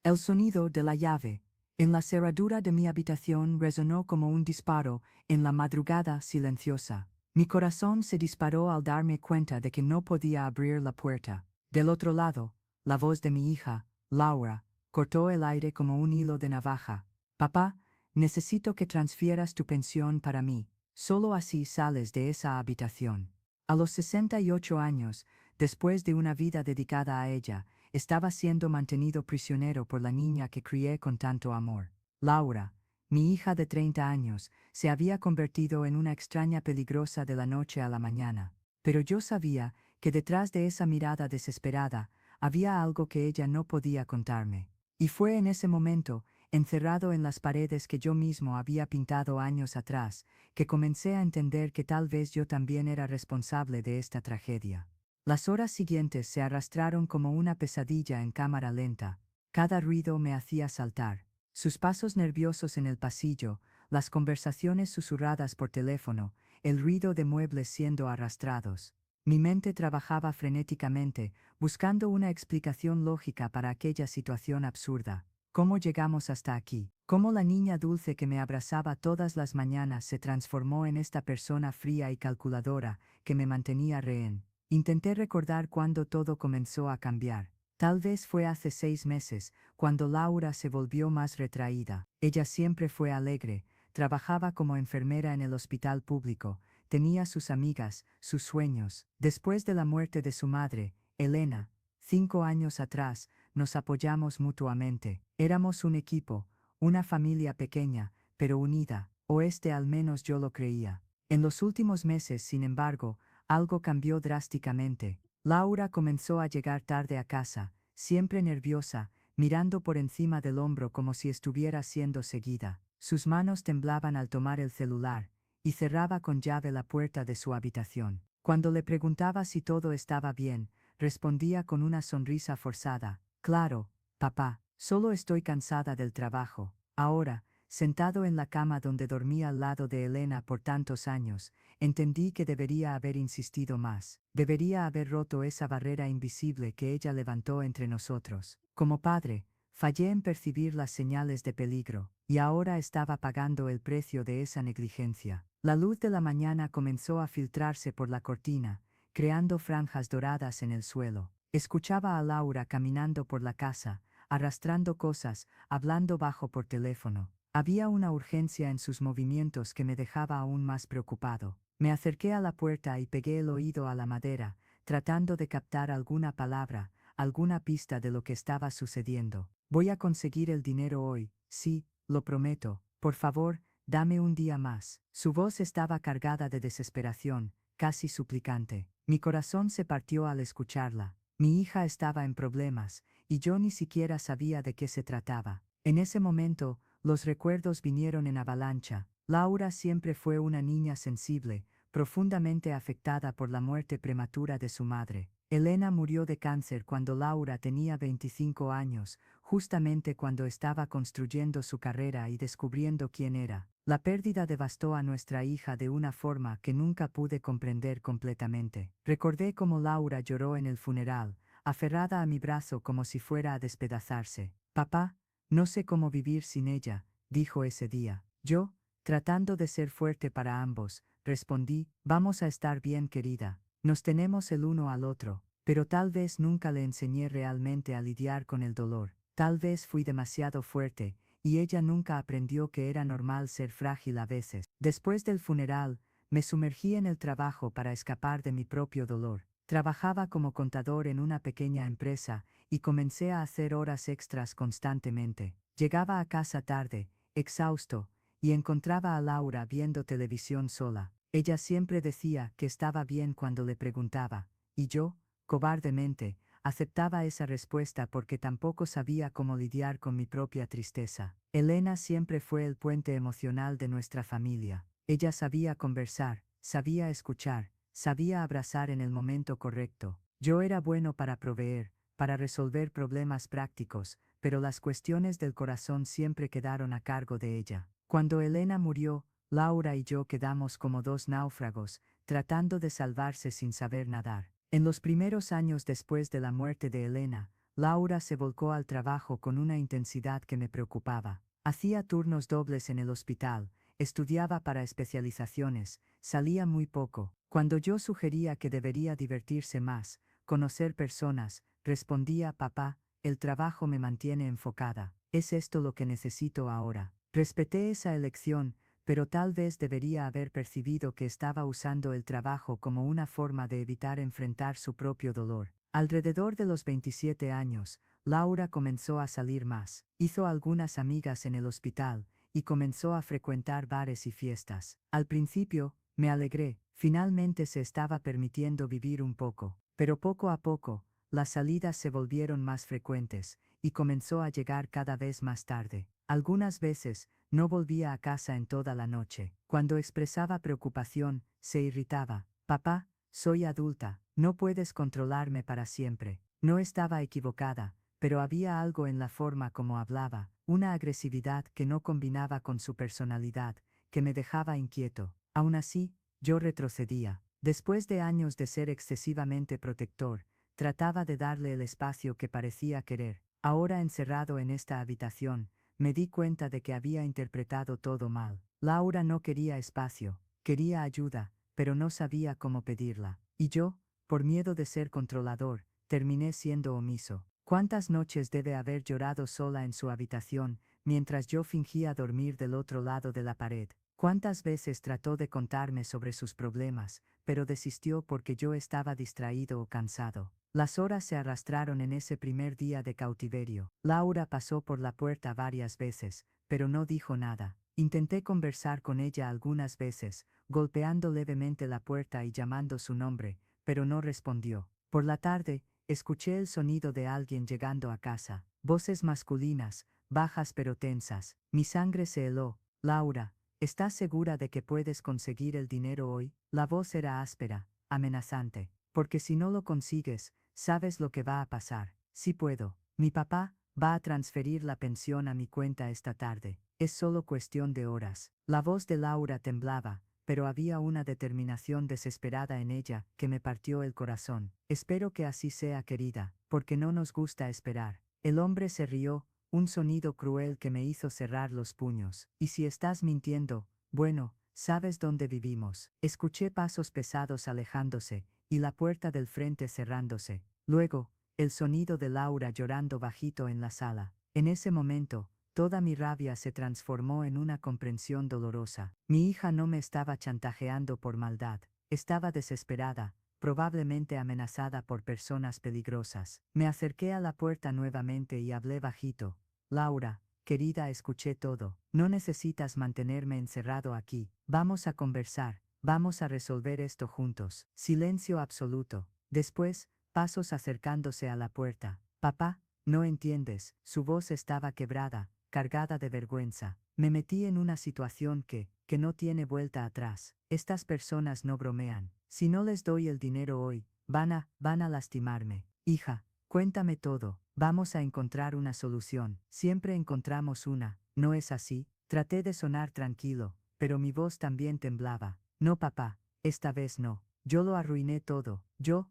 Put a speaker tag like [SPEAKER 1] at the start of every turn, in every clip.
[SPEAKER 1] El sonido de la llave en la cerradura de mi habitación resonó como un disparo en la madrugada silenciosa. Mi corazón se disparó al darme cuenta de que no podía abrir la puerta. Del otro lado, la voz de mi hija, Laura, cortó el aire como un hilo de navaja. Papá, necesito que transfieras tu pensión para mí. Solo así sales de esa habitación. A los 68 años, después de una vida dedicada a ella, estaba siendo mantenido prisionero por la niña que crié con tanto amor. Laura, mi hija de 30 años, se había convertido en una extraña peligrosa de la noche a la mañana. Pero yo sabía que detrás de esa mirada desesperada había algo que ella no podía contarme. Y fue en ese momento, encerrado en las paredes que yo mismo había pintado años atrás, que comencé a entender que tal vez yo también era responsable de esta tragedia. Las horas siguientes se arrastraron como una pesadilla en cámara lenta. Cada ruido me hacía saltar. Sus pasos nerviosos en el pasillo, las conversaciones susurradas por teléfono, el ruido de muebles siendo arrastrados. Mi mente trabajaba frenéticamente, buscando una explicación lógica para aquella situación absurda. ¿Cómo llegamos hasta aquí? ¿Cómo la niña dulce que me abrazaba todas las mañanas se transformó en esta persona fría y calculadora que me mantenía rehén? Intenté recordar cuándo todo comenzó a cambiar. Tal vez fue hace 6 meses, cuando Laura se volvió más retraída. Ella siempre fue alegre, trabajaba como enfermera en el hospital público, tenía sus amigas, sus sueños. Después de la muerte de su madre, Elena, 5 años atrás, nos apoyamos mutuamente. Éramos un equipo, una familia pequeña, pero unida, o al menos yo lo creía. En los últimos meses, sin embargo, algo cambió drásticamente. Laura comenzó a llegar tarde a casa, siempre nerviosa, mirando por encima del hombro como si estuviera siendo seguida. Sus manos temblaban al tomar el celular, y cerraba con llave la puerta de su habitación. Cuando le preguntaba si todo estaba bien, respondía con una sonrisa forzada: «Claro, papá, solo estoy cansada del trabajo». Ahora, sentado en la cama donde dormía al lado de Elena por tantos años, entendí que debería haber insistido más. Debería haber roto esa barrera invisible que ella levantó entre nosotros. Como padre, fallé en percibir las señales de peligro, y ahora estaba pagando el precio de esa negligencia. La luz de la mañana comenzó a filtrarse por la cortina, creando franjas doradas en el suelo. Escuchaba a Laura caminando por la casa, arrastrando cosas, hablando bajo por teléfono. Había una urgencia en sus movimientos que me dejaba aún más preocupado. Me acerqué a la puerta y pegué el oído a la madera, tratando de captar alguna palabra, alguna pista de lo que estaba sucediendo. «Voy a conseguir el dinero hoy, sí, lo prometo. Por favor, dame un día más». Su voz estaba cargada de desesperación, casi suplicante. Mi corazón se partió al escucharla. Mi hija estaba en problemas, y yo ni siquiera sabía de qué se trataba. En ese momento, los recuerdos vinieron en avalancha. Laura siempre fue una niña sensible, profundamente afectada por la muerte prematura de su madre. Elena murió de cáncer cuando Laura tenía 25 años, justamente cuando estaba construyendo su carrera y descubriendo quién era. La pérdida devastó a nuestra hija de una forma que nunca pude comprender completamente. Recordé cómo Laura lloró en el funeral, aferrada a mi brazo como si fuera a despedazarse. «Papá, no sé cómo vivir sin ella», dijo ese día. Yo, tratando de ser fuerte para ambos, respondí: «Vamos a estar bien, querida. Nos tenemos el uno al otro». Pero tal vez nunca le enseñé realmente a lidiar con el dolor. Tal vez fui demasiado fuerte, y ella nunca aprendió que era normal ser frágil a veces. Después del funeral, me sumergí en el trabajo para escapar de mi propio dolor. Trabajaba como contador en una pequeña empresa, y comencé a hacer horas extras constantemente. Llegaba a casa tarde, exhausto, y encontraba a Laura viendo televisión sola. Ella siempre decía que estaba bien cuando le preguntaba, y yo, cobardemente, aceptaba esa respuesta porque tampoco sabía cómo lidiar con mi propia tristeza. Elena siempre fue el puente emocional de nuestra familia. Ella sabía conversar, sabía escuchar, sabía abrazar en el momento correcto. Yo era bueno para proveer, para resolver problemas prácticos, pero las cuestiones del corazón siempre quedaron a cargo de ella. Cuando Elena murió, Laura y yo quedamos como dos náufragos, tratando de salvarse sin saber nadar. En los primeros años después de la muerte de Elena, Laura se volcó al trabajo con una intensidad que me preocupaba. Hacía turnos dobles en el hospital, estudiaba para especializaciones, salía muy poco. Cuando yo sugería que debería divertirse más, conocer personas, respondía: papá, el trabajo me mantiene enfocada. ¿Es esto lo que necesito ahora? Respeté esa elección, pero tal vez debería haber percibido que estaba usando el trabajo como una forma de evitar enfrentar su propio dolor. Alrededor de los 27 años, Laura comenzó a salir más, hizo algunas amigas en el hospital, y comenzó a frecuentar bares y fiestas. Al principio, me alegré, finalmente se estaba permitiendo vivir un poco, pero poco a poco, las salidas se volvieron más frecuentes, y comenzó a llegar cada vez más tarde. Algunas veces, no volvía a casa en toda la noche. Cuando expresaba preocupación, se irritaba. Papá, soy adulta, no puedes controlarme para siempre. No estaba equivocada, pero había algo en la forma como hablaba, una agresividad que no combinaba con su personalidad, que me dejaba inquieto. Aún así, yo retrocedía. Después de años de ser excesivamente protector, trataba de darle el espacio que parecía querer. Ahora encerrado en esta habitación, me di cuenta de que había interpretado todo mal. Laura no quería espacio, quería ayuda, pero no sabía cómo pedirla. Y yo, por miedo de ser controlador, terminé siendo omiso. ¿Cuántas noches debe haber llorado sola en su habitación, mientras yo fingía dormir del otro lado de la pared? ¿Cuántas veces trató de contarme sobre sus problemas, pero desistió porque yo estaba distraído o cansado? Las horas se arrastraron en ese primer día de cautiverio. Laura pasó por la puerta varias veces, pero no dijo nada. Intenté conversar con ella algunas veces, golpeando levemente la puerta y llamando su nombre, pero no respondió. Por la tarde, escuché el sonido de alguien llegando a casa. Voces masculinas, bajas pero tensas. Mi sangre se heló. Laura, ¿estás segura de que puedes conseguir el dinero hoy? La voz era áspera, amenazante. Porque si no lo consigues, ¿sabes lo que va a pasar? Sí puedo. Mi papá va a transferir la pensión a mi cuenta esta tarde. Es solo cuestión de horas. La voz de Laura temblaba, pero había una determinación desesperada en ella que me partió el corazón. Espero que así sea, querida, porque no nos gusta esperar. El hombre se rió, un sonido cruel que me hizo cerrar los puños. ¿Y si estás mintiendo? Bueno, ¿sabes dónde vivimos? Escuché pasos pesados alejándose, y la puerta del frente cerrándose. Luego, el sonido de Laura llorando bajito en la sala. En ese momento, toda mi rabia se transformó en una comprensión dolorosa. Mi hija no me estaba chantajeando por maldad, estaba desesperada, probablemente amenazada por personas peligrosas. Me acerqué a la puerta nuevamente y hablé bajito. Laura, querida, escuché todo. No necesitas mantenerme encerrado aquí. Vamos a conversar. Vamos a resolver esto juntos. Silencio absoluto. Después, pasos acercándose a la puerta. Papá, no entiendes. Su voz estaba quebrada, cargada de vergüenza. Me metí en una situación que no tiene vuelta atrás. Estas personas no bromean. Si no les doy el dinero hoy, van a lastimarme. Hija, cuéntame todo. Vamos a encontrar una solución. Siempre encontramos una, ¿no es así? Traté de sonar tranquilo, pero mi voz también temblaba. No, papá, esta vez no. Yo lo arruiné todo. Yo,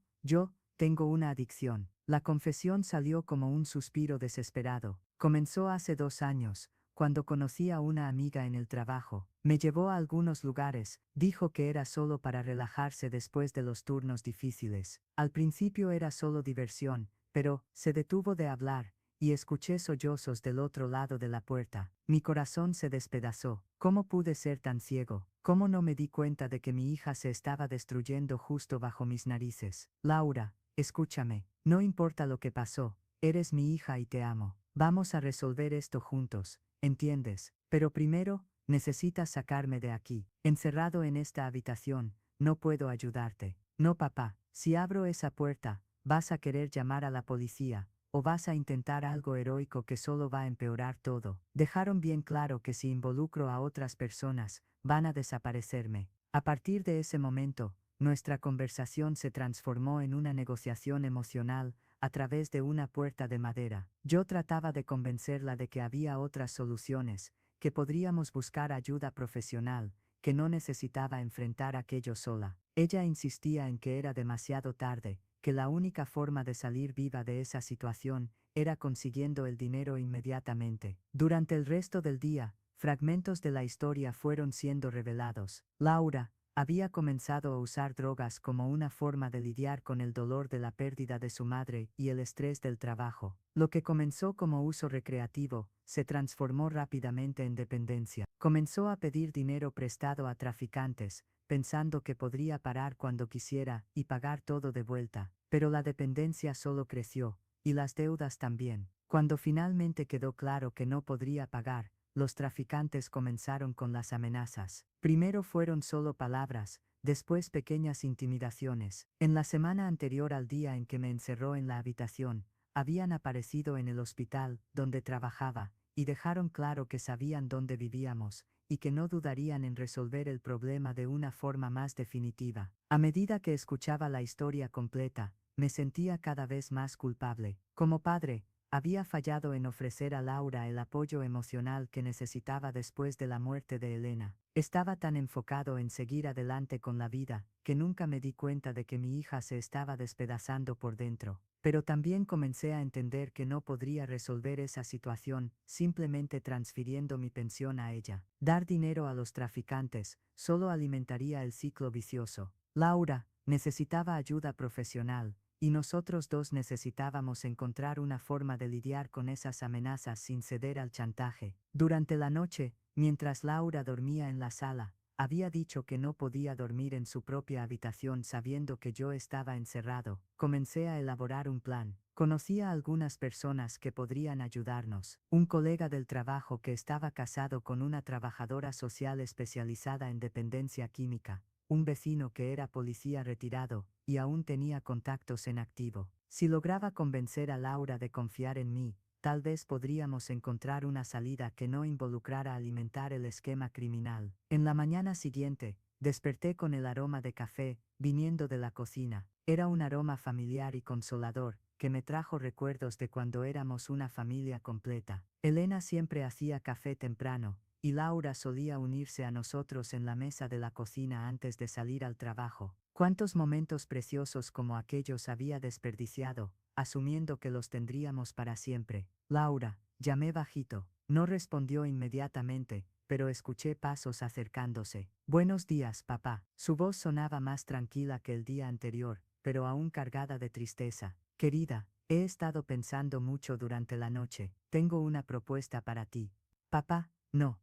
[SPEAKER 1] tengo una adicción. La confesión salió como un suspiro desesperado. Comenzó hace 2 años, cuando conocí a una amiga en el trabajo. Me llevó a algunos lugares, dijo que era solo para relajarse después de los turnos difíciles. Al principio era solo diversión, pero se detuvo de hablar, y escuché sollozos del otro lado de la puerta. Mi corazón se despedazó. ¿Cómo pude ser tan ciego? ¿Cómo no me di cuenta de que mi hija se estaba destruyendo justo bajo mis narices? Laura, escúchame, no importa lo que pasó, eres mi hija y te amo. Vamos a resolver esto juntos, ¿entiendes? Pero primero, necesitas sacarme de aquí. Encerrado en esta habitación, no puedo ayudarte. No, papá, si abro esa puerta, vas a querer llamar a la policía, o vas a intentar algo heroico que solo va a empeorar todo. Dejaron bien claro que si involucro a otras personas, van a desaparecerme. A partir de ese momento, nuestra conversación se transformó en una negociación emocional, a través de una puerta de madera. Yo trataba de convencerla de que había otras soluciones, que podríamos buscar ayuda profesional, que no necesitaba enfrentar aquello sola. Ella insistía en que era demasiado tarde, que la única forma de salir viva de esa situación era consiguiendo el dinero inmediatamente. Durante el resto del día, fragmentos de la historia fueron siendo revelados. Laura había comenzado a usar drogas como una forma de lidiar con el dolor de la pérdida de su madre y el estrés del trabajo. Lo que comenzó como uso recreativo se transformó rápidamente en dependencia. Comenzó a pedir dinero prestado a traficantes, pensando que podría parar cuando quisiera y pagar todo de vuelta, pero la dependencia solo creció, y las deudas también. Cuando finalmente quedó claro que no podría pagar, los traficantes comenzaron con las amenazas. Primero fueron solo palabras, después pequeñas intimidaciones. En la semana anterior al día en que me encerró en la habitación, habían aparecido en el hospital donde trabajaba, y dejaron claro que sabían dónde vivíamos, y que no dudarían en resolver el problema de una forma más definitiva. A medida que escuchaba la historia completa, me sentía cada vez más culpable. Como padre, había fallado en ofrecer a Laura el apoyo emocional que necesitaba después de la muerte de Elena. Estaba tan enfocado en seguir adelante con la vida, que nunca me di cuenta de que mi hija se estaba despedazando por dentro. Pero también comencé a entender que no podría resolver esa situación simplemente transfiriendo mi pensión a ella. Dar dinero a los traficantes solo alimentaría el ciclo vicioso. Laura necesitaba ayuda profesional, y nosotros dos necesitábamos encontrar una forma de lidiar con esas amenazas sin ceder al chantaje. Durante la noche, mientras Laura dormía en la sala, había dicho que no podía dormir en su propia habitación sabiendo que yo estaba encerrado. Comencé a elaborar un plan. Conocía a algunas personas que podrían ayudarnos. Un colega del trabajo que estaba casado con una trabajadora social especializada en dependencia química. Un vecino que era policía retirado, y aún tenía contactos en activo. Si lograba convencer a Laura de confiar en mí, tal vez podríamos encontrar una salida que no involucrara alimentar el esquema criminal. En la mañana siguiente, desperté con el aroma de café, viniendo de la cocina. Era un aroma familiar y consolador, que me trajo recuerdos de cuando éramos una familia completa. Elena siempre hacía café temprano, y Laura solía unirse a nosotros en la mesa de la cocina antes de salir al trabajo. Cuántos momentos preciosos como aquellos había desperdiciado, asumiendo que los tendríamos para siempre. Laura, llamé bajito. No respondió inmediatamente, pero escuché pasos acercándose. Buenos días, papá. Su voz sonaba más tranquila que el día anterior, pero aún cargada de tristeza. Querida, he estado pensando mucho durante la noche. Tengo una propuesta para ti. Papá, no.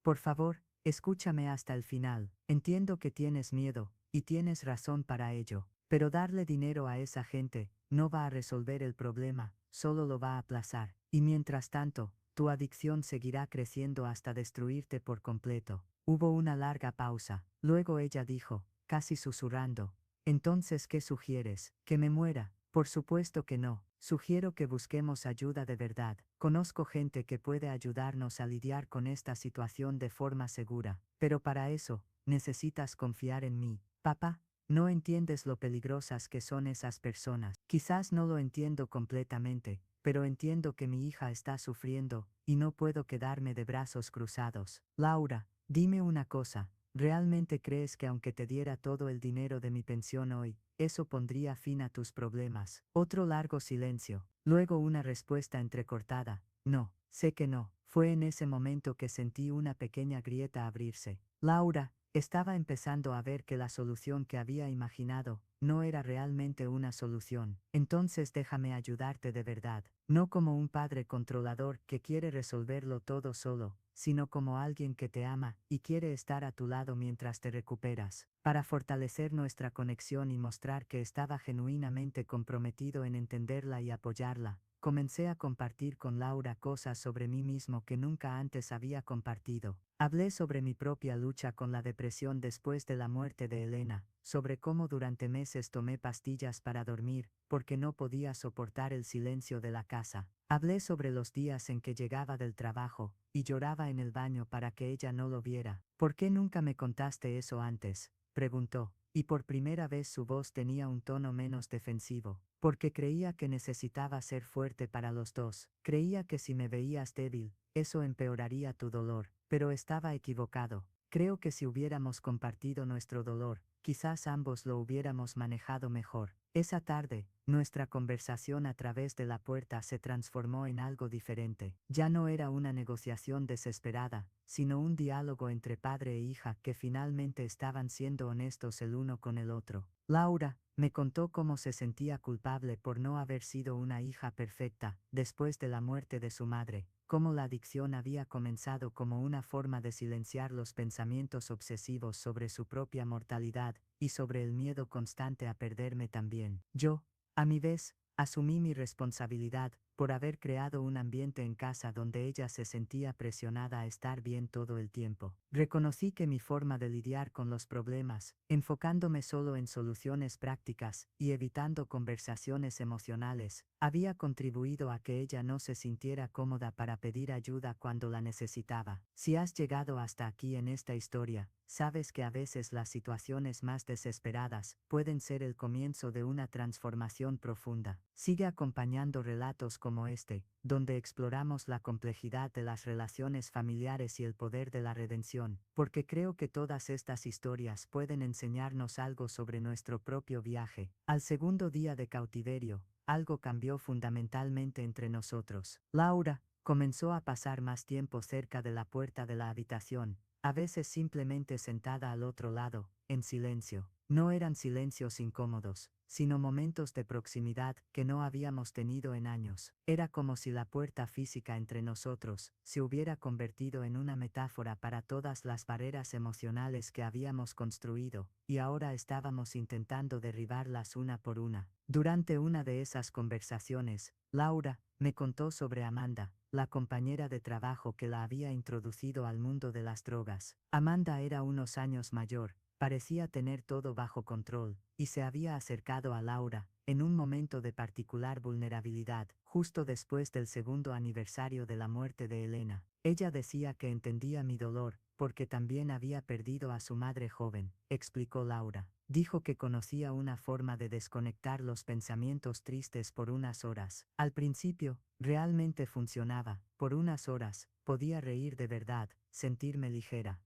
[SPEAKER 1] Por favor, escúchame hasta el final. Entiendo que tienes miedo, y tienes razón para ello, pero darle dinero a esa gente no va a resolver el problema, solo lo va a aplazar. Y mientras tanto, tu adicción seguirá creciendo hasta destruirte por completo. Hubo una larga pausa. Luego ella dijo, casi susurrando, entonces, ¿qué sugieres? ¿Que me muera? Por supuesto que no. Sugiero que busquemos ayuda de verdad. Conozco gente que puede ayudarnos a lidiar con esta situación de forma segura, pero para eso, necesitas confiar en mí. Papá, no entiendes lo peligrosas que son esas personas. Quizás no lo entiendo completamente, pero entiendo que mi hija está sufriendo, y no puedo quedarme de brazos cruzados. Laura, dime una cosa, ¿realmente crees que aunque te diera todo el dinero de mi pensión hoy, eso pondría fin a tus problemas? Otro largo silencio. Luego una respuesta entrecortada. No, sé que no. Fue en ese momento que sentí una pequeña grieta abrirse. Laura estaba empezando a ver que la solución que había imaginado no era realmente una solución. Entonces déjame ayudarte de verdad. No como un padre controlador que quiere resolverlo todo solo, sino como alguien que te ama y quiere estar a tu lado mientras te recuperas. Para fortalecer nuestra conexión y mostrar que estaba genuinamente comprometido en entenderla y apoyarla, comencé a compartir con Laura cosas sobre mí mismo que nunca antes había compartido. Hablé sobre mi propia lucha con la depresión después de la muerte de Elena, sobre cómo durante meses tomé pastillas para dormir, porque no podía soportar el silencio de la casa. Hablé sobre los días en que llegaba del trabajo, y lloraba en el baño para que ella no lo viera. ¿Por qué nunca me contaste eso antes?, preguntó, y por primera vez su voz tenía un tono menos defensivo. Porque creía que necesitaba ser fuerte para los dos. Creía que si me veías débil, eso empeoraría tu dolor, pero estaba equivocado. Creo que si hubiéramos compartido nuestro dolor, quizás ambos lo hubiéramos manejado mejor. Esa tarde, nuestra conversación a través de la puerta se transformó en algo diferente. Ya no era una negociación desesperada, sino un diálogo entre padre e hija que finalmente estaban siendo honestos el uno con el otro. Laura me contó cómo se sentía culpable por no haber sido una hija perfecta después de la muerte de su madre, cómo la adicción había comenzado como una forma de silenciar los pensamientos obsesivos sobre su propia mortalidad y sobre el miedo constante a perderme también. Yo, a mi vez, asumí mi responsabilidad por haber creado un ambiente en casa donde ella se sentía presionada a estar bien todo el tiempo. Reconocí que mi forma de lidiar con los problemas, enfocándome solo en soluciones prácticas y evitando conversaciones emocionales, había contribuido a que ella no se sintiera cómoda para pedir ayuda cuando la necesitaba. Si has llegado hasta aquí en esta historia, sabes que a veces las situaciones más desesperadas pueden ser el comienzo de una transformación profunda. Sigue acompañando relatos como este, donde exploramos la complejidad de las relaciones familiares y el poder de la redención, porque creo que todas estas historias pueden enseñarnos algo sobre nuestro propio viaje. Al segundo día de cautiverio, algo cambió fundamentalmente entre nosotros. Laura comenzó a pasar más tiempo cerca de la puerta de la habitación, a veces simplemente sentada al otro lado, en silencio. No eran silencios incómodos, sino momentos de proximidad que no habíamos tenido en años. Era como si la puerta física entre nosotros se hubiera convertido en una metáfora para todas las barreras emocionales que habíamos construido, y ahora estábamos intentando derribarlas una por una. Durante una de esas conversaciones, Laura me contó sobre Amanda, la compañera de trabajo que la había introducido al mundo de las drogas. Amanda era unos años mayor, parecía tener todo bajo control, y se había acercado a Laura, en un momento de particular vulnerabilidad, justo después del segundo aniversario de la muerte de Elena. Ella decía que entendía mi dolor, porque también había perdido a su madre joven, explicó Laura. Dijo que conocía una forma de desconectar los pensamientos tristes por unas horas. Al principio, realmente funcionaba. Por unas horas, podía reír de verdad, sentirme ligera.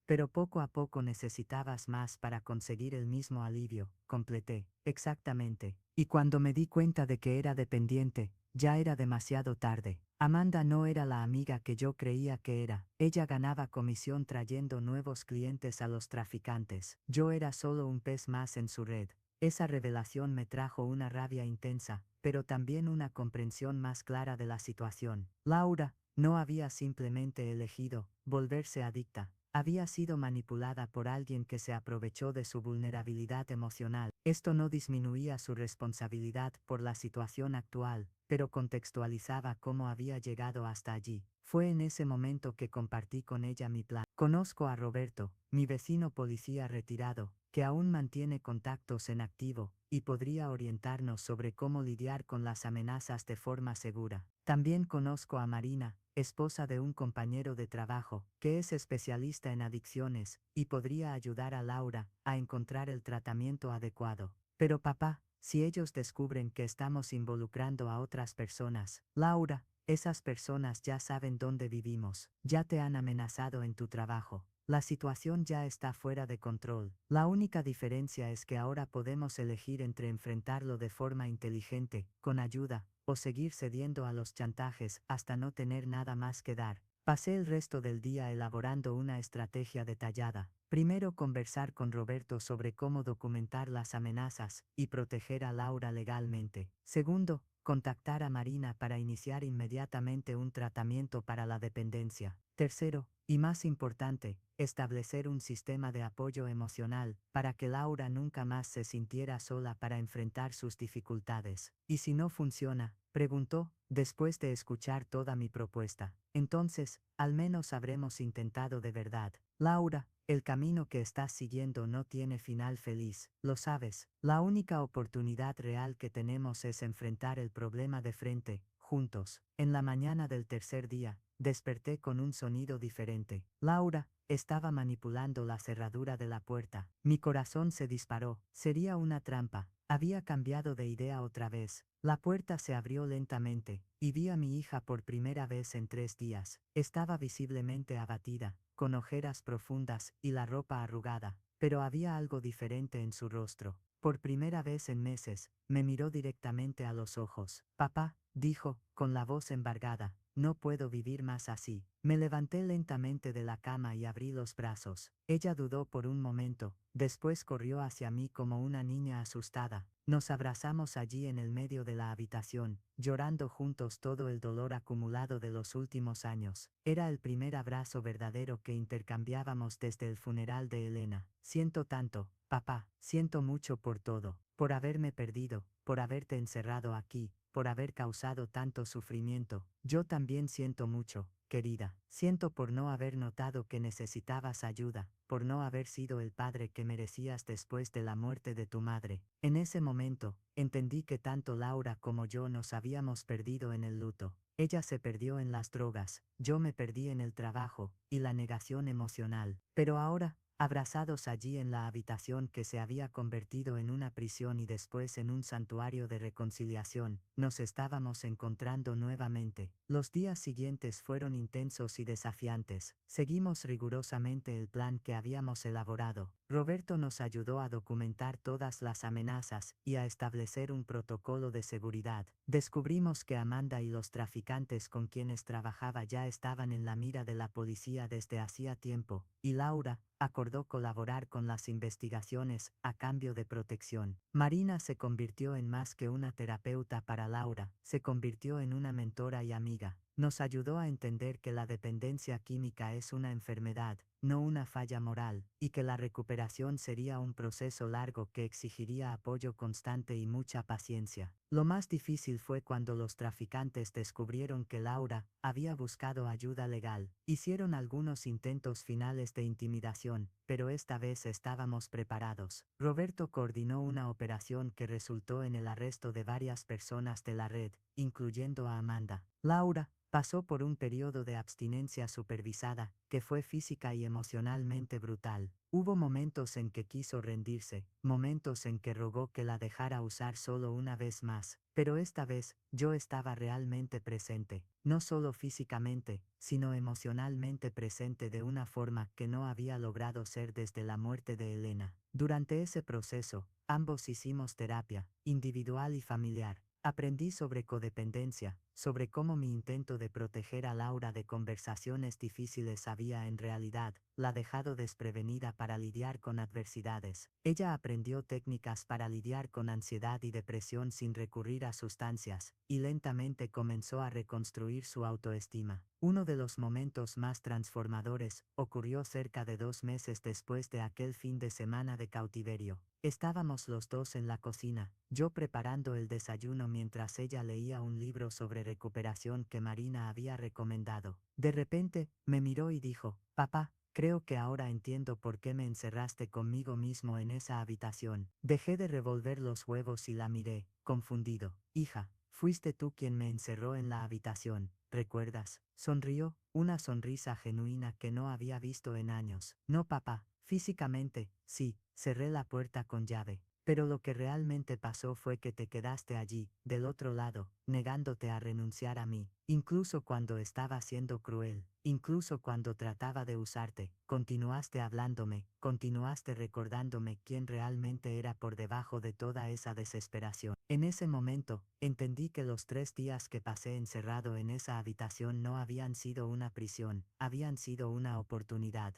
[SPEAKER 1] Pero poco a poco necesitabas más para conseguir el mismo alivio, completé. Exactamente. Y cuando me di cuenta de que era dependiente, ya era demasiado tarde. Amanda no era la amiga que yo creía que era. Ella ganaba comisión trayendo nuevos clientes a los traficantes. Yo era solo un pez más en su red. Esa revelación me trajo una rabia intensa, pero también una comprensión más clara de la situación. Laura no había simplemente elegido volverse adicta. Había sido manipulada por alguien que se aprovechó de su vulnerabilidad emocional. Esto no disminuía su responsabilidad por la situación actual, pero contextualizaba cómo había llegado hasta allí. Fue en ese momento que compartí con ella mi plan. Conozco a Roberto, mi vecino policía retirado, que aún mantiene contactos en activo, y podría orientarnos sobre cómo lidiar con las amenazas de forma segura. También conozco a Marina, esposa de un compañero de trabajo, que es especialista en adicciones, y podría ayudar a Laura a encontrar el tratamiento adecuado. Pero papá, si ellos descubren que estamos involucrando a otras personas, Laura, esas personas ya saben dónde vivimos, ya te han amenazado en tu trabajo. La situación ya está fuera de control. La única diferencia es que ahora podemos elegir entre enfrentarlo de forma inteligente, con ayuda, o seguir cediendo a los chantajes hasta no tener nada más que dar. Pasé el resto del día elaborando una estrategia detallada. Primero, conversar con Roberto sobre cómo documentar las amenazas y proteger a Laura legalmente. Segundo, contactar a Marina para iniciar inmediatamente un tratamiento para la dependencia. Tercero, y más importante, establecer un sistema de apoyo emocional para que Laura nunca más se sintiera sola para enfrentar sus dificultades. ¿Y si no funciona?, preguntó, después de escuchar toda mi propuesta. Entonces, al menos habremos intentado de verdad. Laura, el camino que estás siguiendo no tiene final feliz, lo sabes. La única oportunidad real que tenemos es enfrentar el problema de frente, juntos. En la mañana del tercer día, desperté con un sonido diferente. Laura estaba manipulando la cerradura de la puerta. Mi corazón se disparó. Sería una trampa. Había cambiado de idea otra vez. La puerta se abrió lentamente, y vi a mi hija por primera vez en 3 días. Estaba visiblemente abatida, con ojeras profundas y la ropa arrugada.
[SPEAKER 2] pero había algo diferente en su rostro. Por primera vez en meses, me miró directamente a los ojos. Papá, dijo, con la voz embargada, no puedo vivir más así. Me levanté lentamente de la cama y abrí los brazos. Ella dudó por un momento, después corrió hacia mí como una niña asustada. Nos abrazamos allí en el medio de la habitación, llorando juntos todo el dolor acumulado de los últimos años. Era el primer abrazo verdadero que intercambiábamos desde el funeral de Elena. Siento tanto, papá, siento mucho por todo, por haberme perdido, por haberte encerrado aquí, por haber causado tanto sufrimiento. Yo también siento mucho, querida. Siento por no haber notado que necesitabas ayuda, por no haber sido el padre que merecías después de la muerte de tu madre. En ese momento, entendí que tanto Laura como yo nos habíamos perdido en el luto. Ella se perdió en las drogas, yo me perdí en el trabajo y la negación emocional. Pero ahora, abrazados allí en la habitación que se había convertido en una prisión y después en un santuario de reconciliación, nos estábamos encontrando nuevamente. Los días siguientes fueron intensos y desafiantes. Seguimos rigurosamente el plan que habíamos elaborado. Roberto nos ayudó a documentar todas las amenazas y a establecer un protocolo de seguridad. Descubrimos que Amanda y los traficantes con quienes trabajaba ya estaban en la mira de la policía desde hacía tiempo, y Laura acordó colaborar con las investigaciones a cambio de protección. Marina se convirtió en más que una terapeuta para Laura, se convirtió en una mentora y amiga. Nos ayudó a entender que la dependencia química es una enfermedad, no una falla moral, y que la recuperación sería un proceso largo que exigiría apoyo constante y mucha paciencia. Lo más difícil fue cuando los traficantes descubrieron que Laura había buscado ayuda legal. Hicieron algunos intentos finales de intimidación, pero esta vez estábamos preparados. Roberto coordinó una operación que resultó en el arresto de varias personas de la red, incluyendo a Amanda. Laura pasó por un periodo de abstinencia supervisada, que fue física y emocionalmente brutal. Hubo momentos en que quiso rendirse, momentos en que rogó que la dejara usar solo una vez más, pero esta vez, yo estaba realmente presente, no solo físicamente, sino emocionalmente presente de una forma que no había logrado ser desde la muerte de Elena. Durante ese proceso, ambos hicimos terapia, individual y familiar. Aprendí sobre codependencia, sobre cómo mi intento de proteger a Laura de conversaciones difíciles había en realidad la dejado desprevenida para lidiar con adversidades. Ella aprendió técnicas para lidiar con ansiedad y depresión sin recurrir a sustancias, y lentamente comenzó a reconstruir su autoestima. Uno de los momentos más transformadores ocurrió cerca de 2 meses después de aquel fin de semana de cautiverio. Estábamos los dos en la cocina, yo preparando el desayuno mientras ella leía un libro sobre recuperación que Marina había recomendado. De repente, me miró y dijo, «Papá, creo que ahora entiendo por qué me encerraste conmigo mismo en esa habitación». Dejé de revolver los huevos y la miré, confundido. «Hija, fuiste tú quien me encerró en la habitación, ¿recuerdas?». Sonrió, una sonrisa genuina que no había visto en años. «No, papá, físicamente, sí, cerré la puerta con llave. Pero lo que realmente pasó fue que te quedaste allí, del otro lado, negándote a renunciar a mí, incluso cuando estaba siendo cruel, incluso cuando trataba de usarte, continuaste hablándome, continuaste recordándome quién realmente era por debajo de toda esa desesperación». En ese momento, entendí que los 3 días que pasé encerrado en esa habitación no habían sido una prisión, habían sido una oportunidad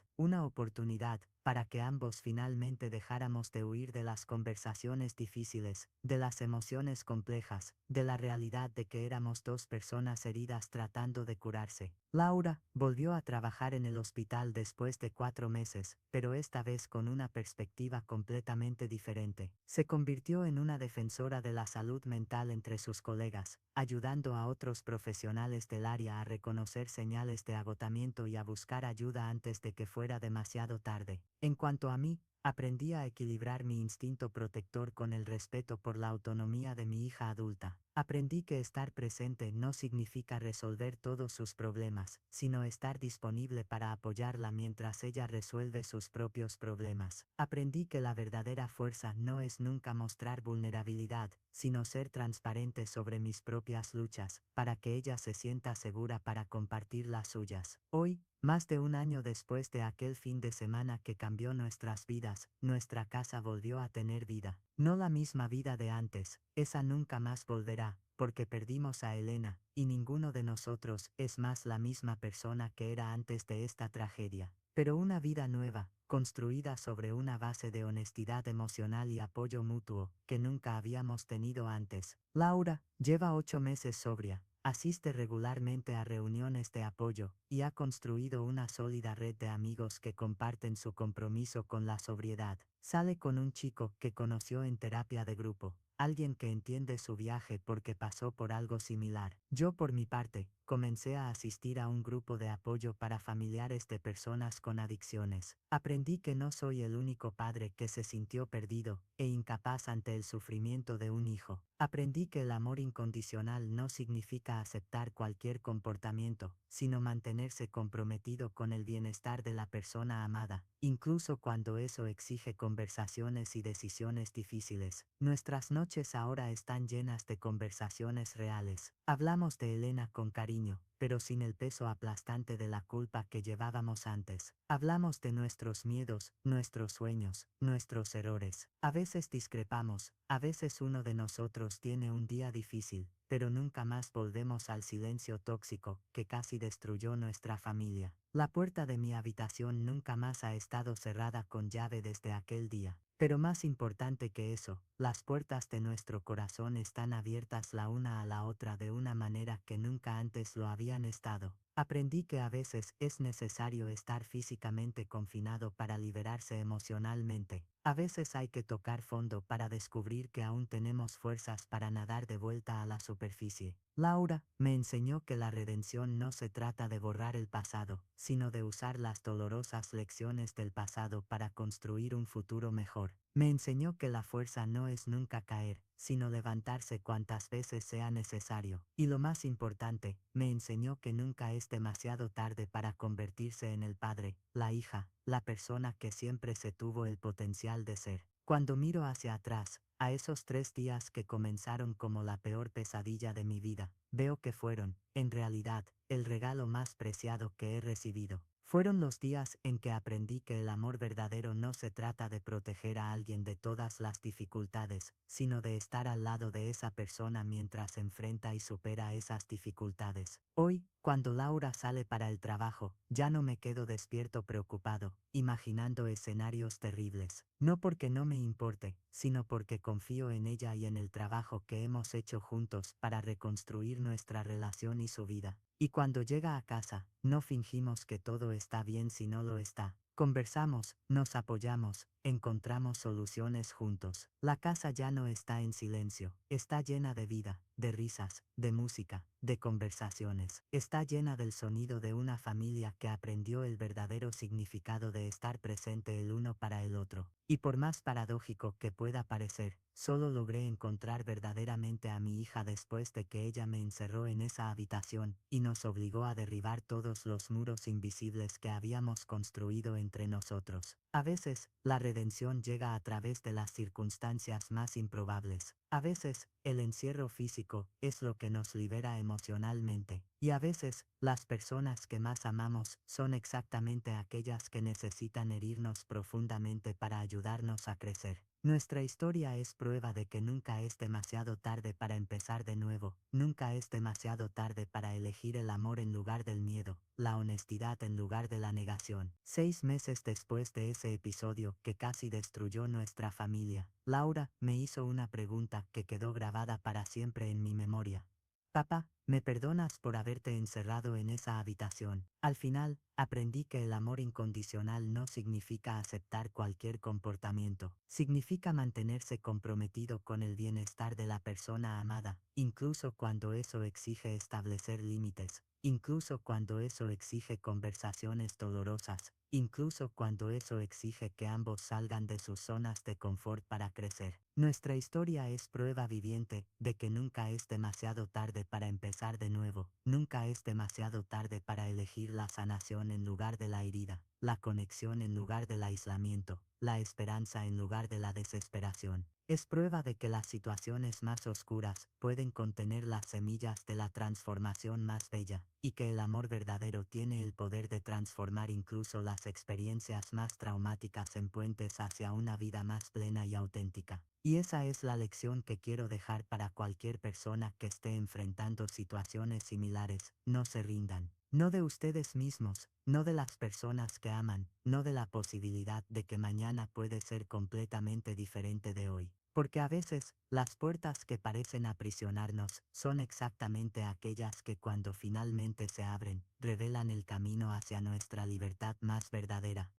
[SPEAKER 2] para que ambos finalmente dejáramos de huir de las conversaciones difíciles, de las emociones complejas, de la realidad de que éramos 2 personas heridas tratando de curarse. Laura volvió a trabajar en el hospital después de 4 meses, pero esta vez con una perspectiva completamente diferente. Se convirtió en una defensora de la salud mental entre sus colegas, ayudando a otros profesionales del área a reconocer señales de agotamiento y a buscar ayuda antes de que fuera demasiado tarde. En cuanto a mí, aprendí a equilibrar mi instinto protector con el respeto por la autonomía de mi hija adulta. Aprendí que estar presente no significa resolver todos sus problemas, sino estar disponible para apoyarla mientras ella resuelve sus propios problemas. Aprendí que la verdadera fuerza no es nunca mostrar vulnerabilidad, sino ser transparente sobre mis propias luchas, para que ella se sienta segura para compartir las suyas. Hoy, más de un año después de aquel fin de semana que cambió nuestras vidas, días, nuestra casa volvió a tener vida. No la misma vida de antes, esa nunca más volverá, porque perdimos a Elena, y ninguno de nosotros es más la misma persona que era antes de esta tragedia. Pero una vida nueva, construida sobre una base de honestidad emocional y apoyo mutuo, que nunca habíamos tenido antes. Laura lleva 8 meses sobria, asiste regularmente a reuniones de apoyo, y ha construido una sólida red de amigos que comparten su compromiso con la sobriedad. Sale con un chico que conoció en terapia de grupo, alguien que entiende su viaje porque pasó por algo similar. Yo, por mi parte, comencé a asistir a un grupo de apoyo para familiares de personas con adicciones. Aprendí que no soy el único padre que se sintió perdido e incapaz ante el sufrimiento de un hijo. Aprendí que el amor incondicional no significa aceptar cualquier comportamiento, sino mantenerse comprometido con el bienestar de la persona amada, incluso cuando eso exige conversaciones y decisiones difíciles. Nuestras noches ahora están llenas de conversaciones reales. Hablamos de Elena con cariño, pero sin el peso aplastante de la culpa que llevábamos antes. Hablamos de nuestros miedos, nuestros sueños, nuestros errores. A veces discrepamos, a veces uno de nosotros tiene un día difícil, pero nunca más volvemos al silencio tóxico que casi destruyó nuestra familia. La puerta de mi habitación nunca más ha estado cerrada con llave desde aquel día. Pero más importante que eso, las puertas de nuestro corazón están abiertas la una a la otra de una manera que nunca antes lo habían estado. Aprendí que a veces es necesario estar físicamente confinado para liberarse emocionalmente. A veces hay que tocar fondo para descubrir que aún tenemos fuerzas para nadar de vuelta a la superficie. Laura me enseñó que la redención no se trata de borrar el pasado, sino de usar las dolorosas lecciones del pasado para construir un futuro mejor. Me enseñó que la fuerza no es nunca caer, sino levantarse cuantas veces sea necesario. Y lo más importante, me enseñó que nunca es demasiado tarde para convertirse en el padre, la hija, la persona que siempre se tuvo el potencial de ser. Cuando miro hacia atrás, a esos 3 días que comenzaron como la peor pesadilla de mi vida, veo que fueron, en realidad, el regalo más preciado que he recibido. Fueron los días en que aprendí que el amor verdadero no se trata de proteger a alguien de todas las dificultades, sino de estar al lado de esa persona mientras enfrenta y supera esas dificultades. Hoy, cuando Laura sale para el trabajo, ya no me quedo despierto preocupado, imaginando escenarios terribles. No porque no me importe, sino porque confío en ella y en el trabajo que hemos hecho juntos para reconstruir nuestra relación y su vida. Y cuando llega a casa, no fingimos que todo está bien si no lo está. Conversamos, nos apoyamos, encontramos soluciones juntos. La casa ya no está en silencio, está llena de vida, de risas, de música, de conversaciones. Está llena del sonido de una familia que aprendió el verdadero significado de estar presente el uno para el otro. Y por más paradójico que pueda parecer, solo logré encontrar verdaderamente a mi hija después de que ella me encerró en esa habitación y nos obligó a derribar todos los muros invisibles que habíamos construido entre nosotros. A veces, la redención llega a través de las circunstancias más improbables. A veces, el encierro físico es lo que nos libera emocionalmente. Y a veces, las personas que más amamos son exactamente aquellas que necesitan herirnos profundamente para ayudarnos a crecer. Nuestra historia es prueba de que nunca es demasiado tarde para empezar de nuevo, nunca es demasiado tarde para elegir el amor en lugar del miedo, la honestidad en lugar de la negación. 6 meses después de ese episodio que casi destruyó nuestra familia, Laura me hizo una pregunta que quedó grabada para siempre en mi memoria. Papá, ¿me perdonas por haberte encerrado en esa habitación? Al final, aprendí que el amor incondicional no significa aceptar cualquier comportamiento. Significa mantenerse comprometido con el bienestar de la persona amada, incluso cuando eso exige establecer límites, incluso cuando eso exige conversaciones dolorosas, incluso cuando eso exige que ambos salgan de sus zonas de confort para crecer. Nuestra historia es prueba viviente de que nunca es demasiado tarde para empezar de nuevo, nunca es demasiado tarde para elegir la sanación en lugar de la herida, la conexión en lugar del aislamiento, la esperanza en lugar de la desesperación. Es prueba de que las situaciones más oscuras pueden contener las semillas de la transformación más bella, y que el amor verdadero tiene el poder de transformar incluso las experiencias más traumáticas en puentes hacia una vida más plena y auténtica. Y esa es la lección que quiero dejar para cualquier persona que esté enfrentando situaciones similares. No se rindan. No de ustedes mismos, no de las personas que aman, no de la posibilidad de que mañana puede ser completamente diferente de hoy. Porque a veces, las puertas que parecen aprisionarnos son exactamente aquellas que cuando finalmente se abren, revelan el camino hacia nuestra libertad más verdadera.